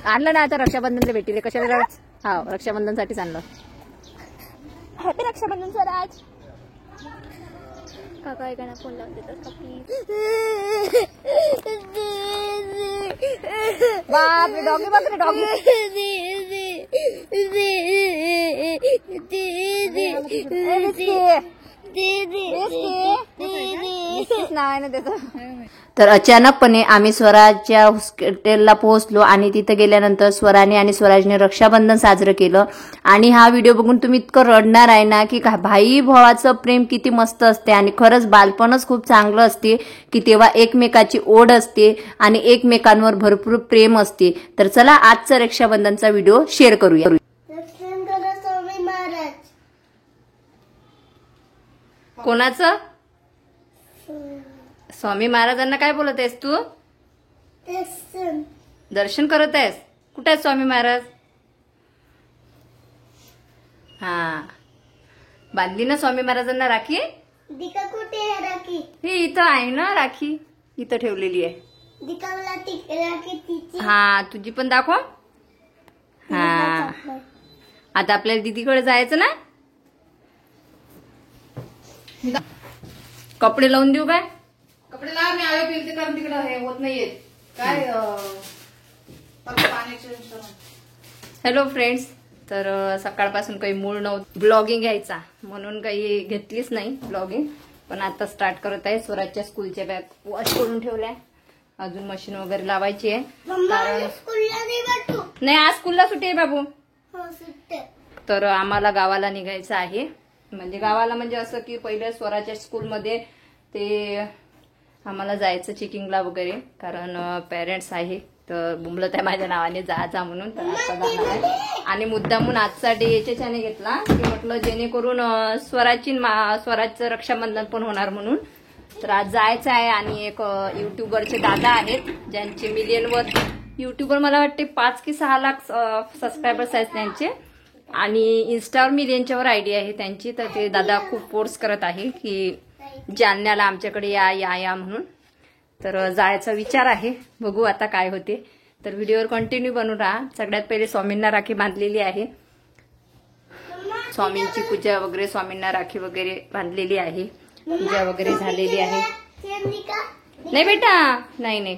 आणलं ना आता रक्षाबंधनला भेटीले कशाला. हा रक्षाबंधनसाठीच आणलं. हॅपी रक्षाबंधन स्वराज. काका ऐकायला फोन लावून देतात का प्लीज. बापरे डॉगी बापरे डॉगी. नाव आहे ना त्याचं. तर अचानकपणे आम्ही स्वराजच्या हॉस्पिटलला पोहोचलो आणि तिथे गेल्यानंतर स्वराने आणि स्वराजने रक्षाबंधन साजरं केलं. आणि हा व्हिडिओ बघून तुम्ही इतकं रडणार आहे ना की भाई भावाचं प्रेम किती मस्त असते. आणि खरंच बालपणच खूप चांगलं असते की तेव्हा एकमेकाची ओढ असते आणि एकमेकांवर भरपूर प्रेम असते. तर चला आजचा रक्षाबंधनचा व्हिडिओ शेअर करूया. कोणाचं? स्वामी महाराजांना काय बोलत आहेस तू? दर्शन करत आहेस. कुठे आहेत स्वामी महाराज? हा बांधली ना स्वामी महाराजांना राखी. दिका कुठे आहे राखी? हे इथं आहे ना राखी. इथं ठेवलेली आहे. दिकाला राखी तिची. हा तुझी पण दाखव. हा आता आपल्याला दीदीकडे जायचं ना. कपडे लावून देऊ काय? कपडे लाव. मी आवे फिरते कारण तिकडे हे होत नाहीये काय पाण्याचे. Hello friends. तर सकाळपासून काही मूळ नव्हतं ब्लॉगिंग घ्यायचा म्हणून काही घेतलीच नाही ब्लॉगिंग. पण आता स्टार्ट करत आहे. स्वराजच्या स्कूलच्या बॅग वॉश करून ठेवल्या. अजून मशीन वगैरे लावायची आहे. नाही आज स्कूलला सुट्टी आहे बाबू. तर आम्हाला गावाला निघायचं आहे. म्हणजे गावाला म्हणजे असं की पहिले स्वराच्या स्कूलमध्ये ते आम्हाला जायचं चेकिंगला वगैरे. कारण पेरेंट्स आहे तर बुमलत आहे माझ्या नावाने जा म्हणून. तर आता जाणार आहे. आणि मुद्दामून आजचा डे याच्याने घेतला की म्हटलं जेणेकरून स्वराजचं रक्षाबंधन पण होणार म्हणून. तर आज जायचं आहे. आणि एक युट्यूबरचे दादा आहेत ज्यांचे मिलियनवर युट्यूबर मला वाटते 5 की 6 लाख सबस्क्रायबर्स आहेत त्यांचे. आणि इन्स्टावर मिलियनच्या वर आयडी आहे त्यांची. तर ते दादा खूप फोर्स करत आहे की जालन्याला आमच्याकडे या म्हणून. तर जायचा विचार आहे. बघू आता काय होते. तर व्हिडिओवर कंटिन्यू बनून राहा. सगळ्यात पहिले स्वामींना राखी बांधलेली आहे. स्वामींची पूजा वगैरे स्वामींना राखी वगैरे बांधलेली आहे. पूजा वगैरे झालेली आहे. नाही बेटा नाही.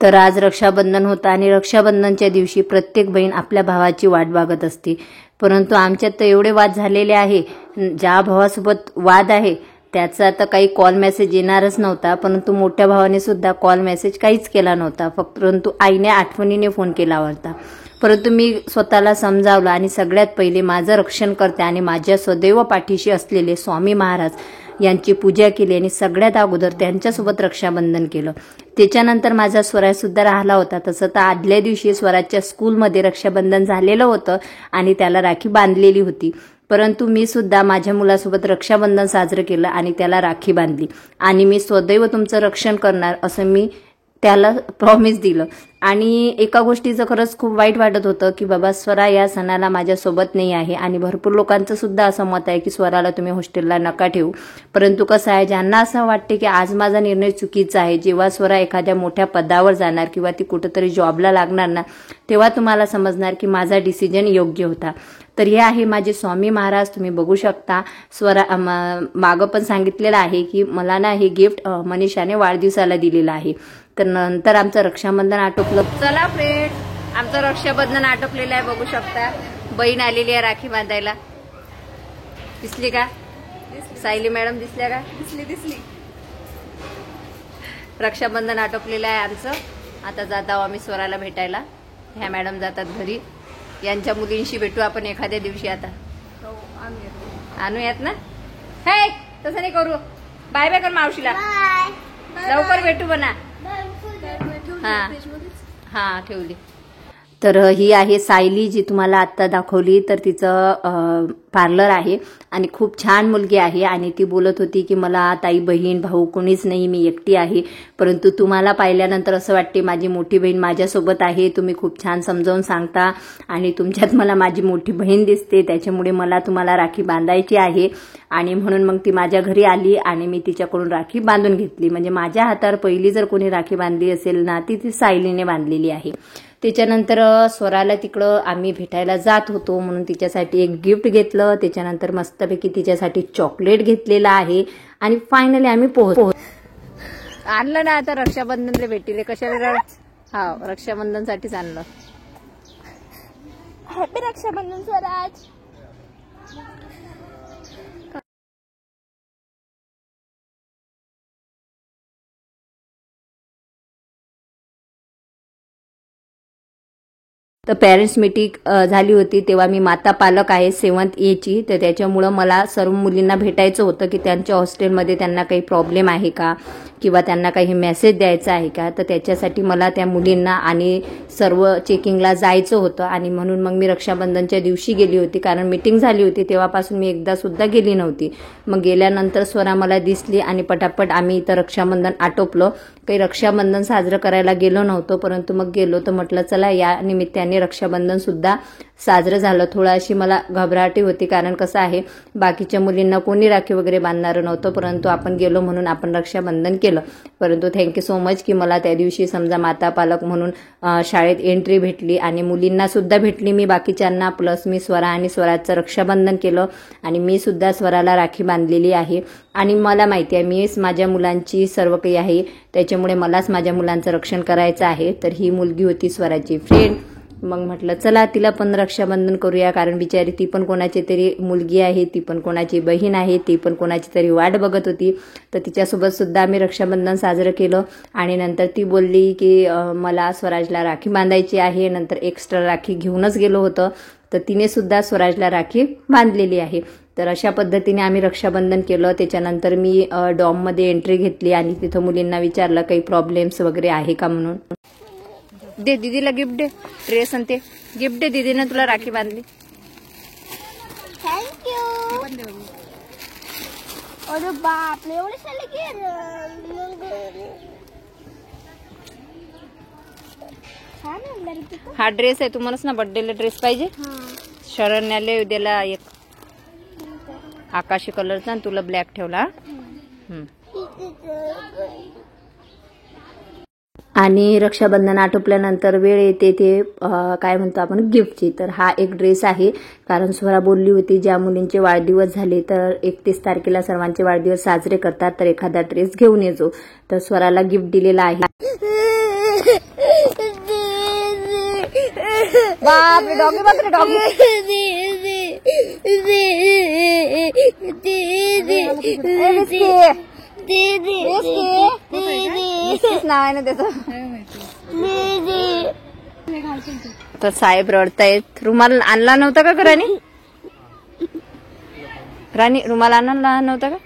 तर आज रक्षाबंधन होतं आणि रक्षाबंधनच्या दिवशी प्रत्येक बहीण आपल्या भावाची वाट बघत असते. परंतु आमच्यात तर एवढे वाद झालेले आहे. ज्या भावासोबत वाद आहे त्याचा तर काही कॉल मेसेज येणारच नव्हता. परंतु मोठ्या भावाने सुद्धा कॉल मेसेज काहीच केला नव्हता. परंतु आईने आठवणीने फोन केला होता. परंतु मी स्वतःला समजावलं आणि सगळ्यात पहिले माझं रक्षण करते आणि माझ्या सदैव पाठीशी असलेले स्वामी महाराज यांची पूजा केली आणि सगळ्यात अगोदर त्यांच्यासोबत रक्षाबंधन केलं. त्याच्यानंतर माझा स्वराज सुद्धा राहिला होता. तसं तर आदल्या दिवशी स्वराजच्या स्कूलमध्ये रक्षाबंधन झालेलं होतं आणि त्याला राखी बांधलेली होती. परंतु मी सुद्धा माझ्या मुलासोबत रक्षाबंधन साजरं केलं आणि त्याला राखी बांधली. आणि मी सदैव तुमचं रक्षण करणार असं मी त्याला प्रॉमिस दिलं. आणि एका गोष्टीचं खरंच खूप वाईट वाटत होतं की बाबा स्वरा या सणाला माझ्यासोबत नाही आहे. आणि भरपूर लोकांचं सुद्धा असं मत आहे की स्वराला तुम्ही हॉस्टेलला नका ठेवू. परंतु कसं आहे ज्यांना असं वाटते की आज माझा निर्णय चुकीचा आहे. जेव्हा स्वरा एखाद्या मोठ्या पदावर जाणार किंवा ती कुठेतरी जॉबला लागणार ना तेव्हा तुम्हाला समजणार की माझा डिसिजन योग्य होता. तर हे आहे माझे स्वामी महाराज. तुम्ही बघू शकता. स्वरा मागं पण सांगितलेलं आहे की मला ना हे गिफ्ट मनीषाने वाढदिवसाला दिलेलं आहे. तर नंतर आमचं रक्षाबंधन आटोपलं. चला फ्रेंड आमचं रक्षाबंधन आटोपलेलं आहे. बघू शकता बहीण आलेली आहे राखी बांधायला. दिसली का? सायली मॅडम दिसल्या का? दिसली. रक्षाबंधन आटोपलेलं आहे आमचं. आता जात आहोत आम्ही स्वराला भेटायला. ह्या मॅडम जातात घरी. यांच्या मुलींशी भेटू आपण एखाद्या दिवशी. आता आणूयात ना. हे तसं नाही करू. बाय बाय कर मावशीला. लवकर भेटू बना. हा ठेवली. तर ही आहे सायली जी तुम्हाला आता दाखवली. तर तिचं पार्लर आहे आणि खूप छान मुलगी आहे. आणि ती बोलत होती की मला ताई बहीण भाऊ कोणीच नाही, मी एकटी आहे. परंतु तुम्हाला पाहिल्यानंतर असं वाटते माझी मोठी बहीण माझ्यासोबत आहे. तुम्ही खूप छान समजावून सांगता आणि तुमच्यात मला माझी मोठी बहीण दिसते. त्याच्यामुळे मला तुम्हाला राखी बांधायची आहे. आणि म्हणून मग ती माझ्या घरी आली आणि मी तिच्याकडून राखी बांधून घेतली. म्हणजे माझ्या हातावर पहिली जर कोणी राखी बांधली असेल ना ती सायलीने बांधलेली आहे. त्याच्यानंतर स्वराला तिकडं आम्ही भेटायला जात होतो म्हणून तिच्यासाठी एक गिफ्ट घेतलं. त्याच्यानंतर मस्तपैकी तिच्यासाठी चॉकलेट घेतलेलं आहे आणि फायनली आम्ही आणलं ना आता रक्षाबंधनला भेटीले कशाला. हा रक्षाबंधनसाठीच आणलं. हॅपी रक्षाबंधन स्वराज. तर पेरेंट्स मीटिंग झाली होती तेव्हा मी माता पालक आहे 7th A ची. तर त्याच्यामुळं मला सर्व मुलींना भेटायचं होतं की त्यांच्या हॉस्टेलमध्ये त्यांना काही प्रॉब्लेम आहे का किंवा त्यांना काही मेसेज द्यायचा आहे का. तर त्याच्यासाठी मला त्या मुलींना आणि सर्व चेकिंगला जायचं होतं आणि म्हणून मग मी रक्षाबंधनच्या दिवशी गेली होती. कारण मीटिंग झाली होती तेव्हापासून मी एकदा सुद्धा गेली नव्हती. मग गेल्यानंतर स्वरा मला दिसली आणि पटापट आम्ही इथं रक्षाबंधन आटोपलं. काही रक्षाबंधन साजरं करायला गेलो नव्हतो परंतु मग गेलो तर म्हटलं चला या निमित्ताने रक्षाबंधन सुद्धा साजरं झालं. थोडा अशी मला घबराटी होती कारण कसं आहे बाकीच्या मुलींना कोणी राखी वगैरे बांधणारं नव्हतं परंतु आपण गेलो म्हणून आपण रक्षाबंधन केलं. परंतु थँक्यू सो मच की मला त्या दिवशी समजा माता पालक म्हणून शाळेत एंट्री भेटली आणि मुलींना सुद्धा भेटली मी बाकीच्यांना. प्लस मी स्वरा आणि स्वराजचं रक्षाबंधन केलं आणि मी सुद्धा स्वराला राखी बांधलेली आहे. आणि मला माहिती आहे मीच माझ्या मुलांची सर्व काही आहे त्याच्यामुळे मलाच माझ्या मुलांचं रक्षण करायचं आहे. तर ही मुलगी होती स्वराची फ्रेंड. मग म्हटलं चला तिला पण रक्षाबंधन करूया कारण बिचारी ती पण कोणाची तरी मुलगी आहे, ती पण कोणाची बहीण आहे, ती पण कोणाची तरी वाट बघत होती. तर तिच्यासोबत सुद्धा आम्ही रक्षाबंधन साजरं केलं. आणि नंतर ती बोलली की मला स्वराजला राखी बांधायची आहे. नंतर एक्स्ट्रा राखी घेऊनच गेलो होतं तर तिने सुद्धा स्वराजला राखी बांधलेली आहे. तर अशा पद्धतीने आम्ही रक्षाबंधन केलं. त्याच्यानंतर मी डॉममध्ये एंट्री घेतली आणि तिथं मुलींना विचारलं काही प्रॉब्लेम्स वगैरे आहे का म्हणून. दे दीदीला गिफ्ट दे ड्रेस आणि ते गिफ्ट दे दीदीने तुला राखी बांधली. थँक्यू. अरे बापरे एवढे साले की हा ड्रेस आहे तुम्हालाच ना बर्थडेला ड्रेस पाहिजे. शरण्याला उद्याला एक आकाशी कलरचा आणि तुला ब्लॅक ठेवला. आणि रक्षाबंधन आटोपल्यानंतर वेळ येते ते काय म्हणतो आपण गिफ्टची. तर हा एक ड्रेस आहे कारण स्वरा बोलली होती ज्या मुलींचे वाढदिवस झाले तर 31 तारखेला सर्वांचे वाढदिवस साजरे करतात तर एखादा ड्रेस घेऊन येतो. तर स्वराला गिफ्ट दिलेला आहे. बापरे डॉगी बापरे डॉगी नाव आहे ना त्याचं. तर साहेब रडतायत. रुमाल आणला नव्हता का राणी? राणी रुमाल आणला नव्हता का?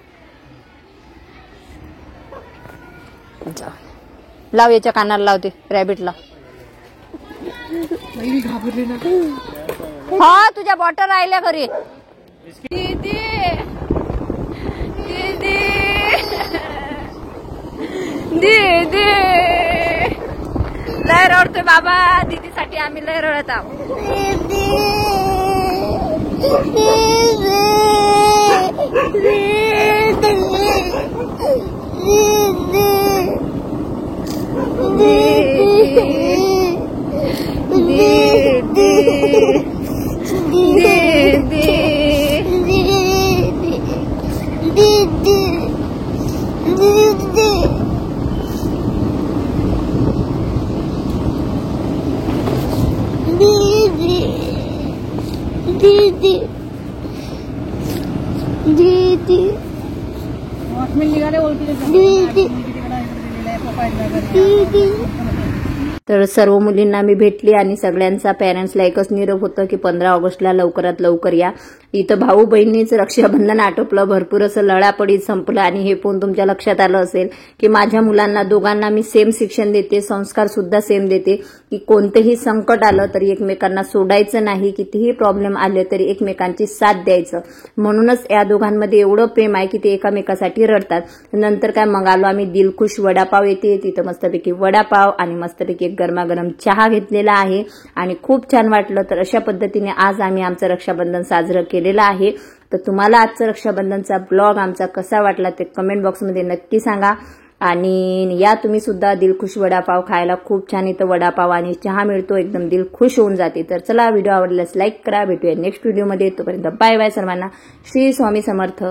लाव याच्या कानाला लावते रॅबिटला. हा तुझ्या बॉटल राहिल्या घरी. दीदी दीदी दीदी लय रडतोय बाबा. दीदीसाठी आम्ही लय रडत आहोत. तर सर्व मुलींना मी भेटली आणि सगळ्यांचा पॅरेंट्सला एकच निरोप होतं की 15 ऑगस्टला लवकरात लवकर या. इथं भाऊ बहिणीचं रक्षाबंधन आटोपलं. भरपूर असं लढापडीत संपलं आणि हे पण तुमच्या लक्षात आलं असेल की माझ्या मुलांना दोघांना मी सेम शिक्षण देते, संस्कार सुद्धा सेम देते की कोणतेही संकट आलं तरी एकमेकांना सोडायचं नाही, कितीही प्रॉब्लेम आले तरी एकमेकांची साथ द्यायचं. म्हणूनच या दोघांमध्ये एवढं प्रेम आहे की ते एकामेकासाठी रडतात. नंतर काय मग आलो आम्ही दिलखुश वडापाव येते. तिथं मस्तपैकी वडापाव आणि मस्तपैकी गरमागरम चहा घेतलेला आहे आणि खूप छान वाटलं. तर अशा पद्धतीने आज आम्ही आमचं रक्षाबंधन साजरं केलेलं आहे. तर तुम्हाला आजचा रक्षाबंधनचा ब्लॉग आमचा कसा वाटला ते कमेंट बॉक्समध्ये नक्की सांगा. आणि या तुम्ही सुद्धा दिलखुश वडापाव खायला. खूप छान इथं वडापाव आणि चहा मिळतो. एकदम दिल खुश होऊन जाते. तर चला व्हिडिओ आवडल्यास लाईक करा. भेटूया नेक्स्ट व्हिडिओमध्ये. तोपर्यंत बाय बाय सर्वांना. श्री स्वामी समर्थ.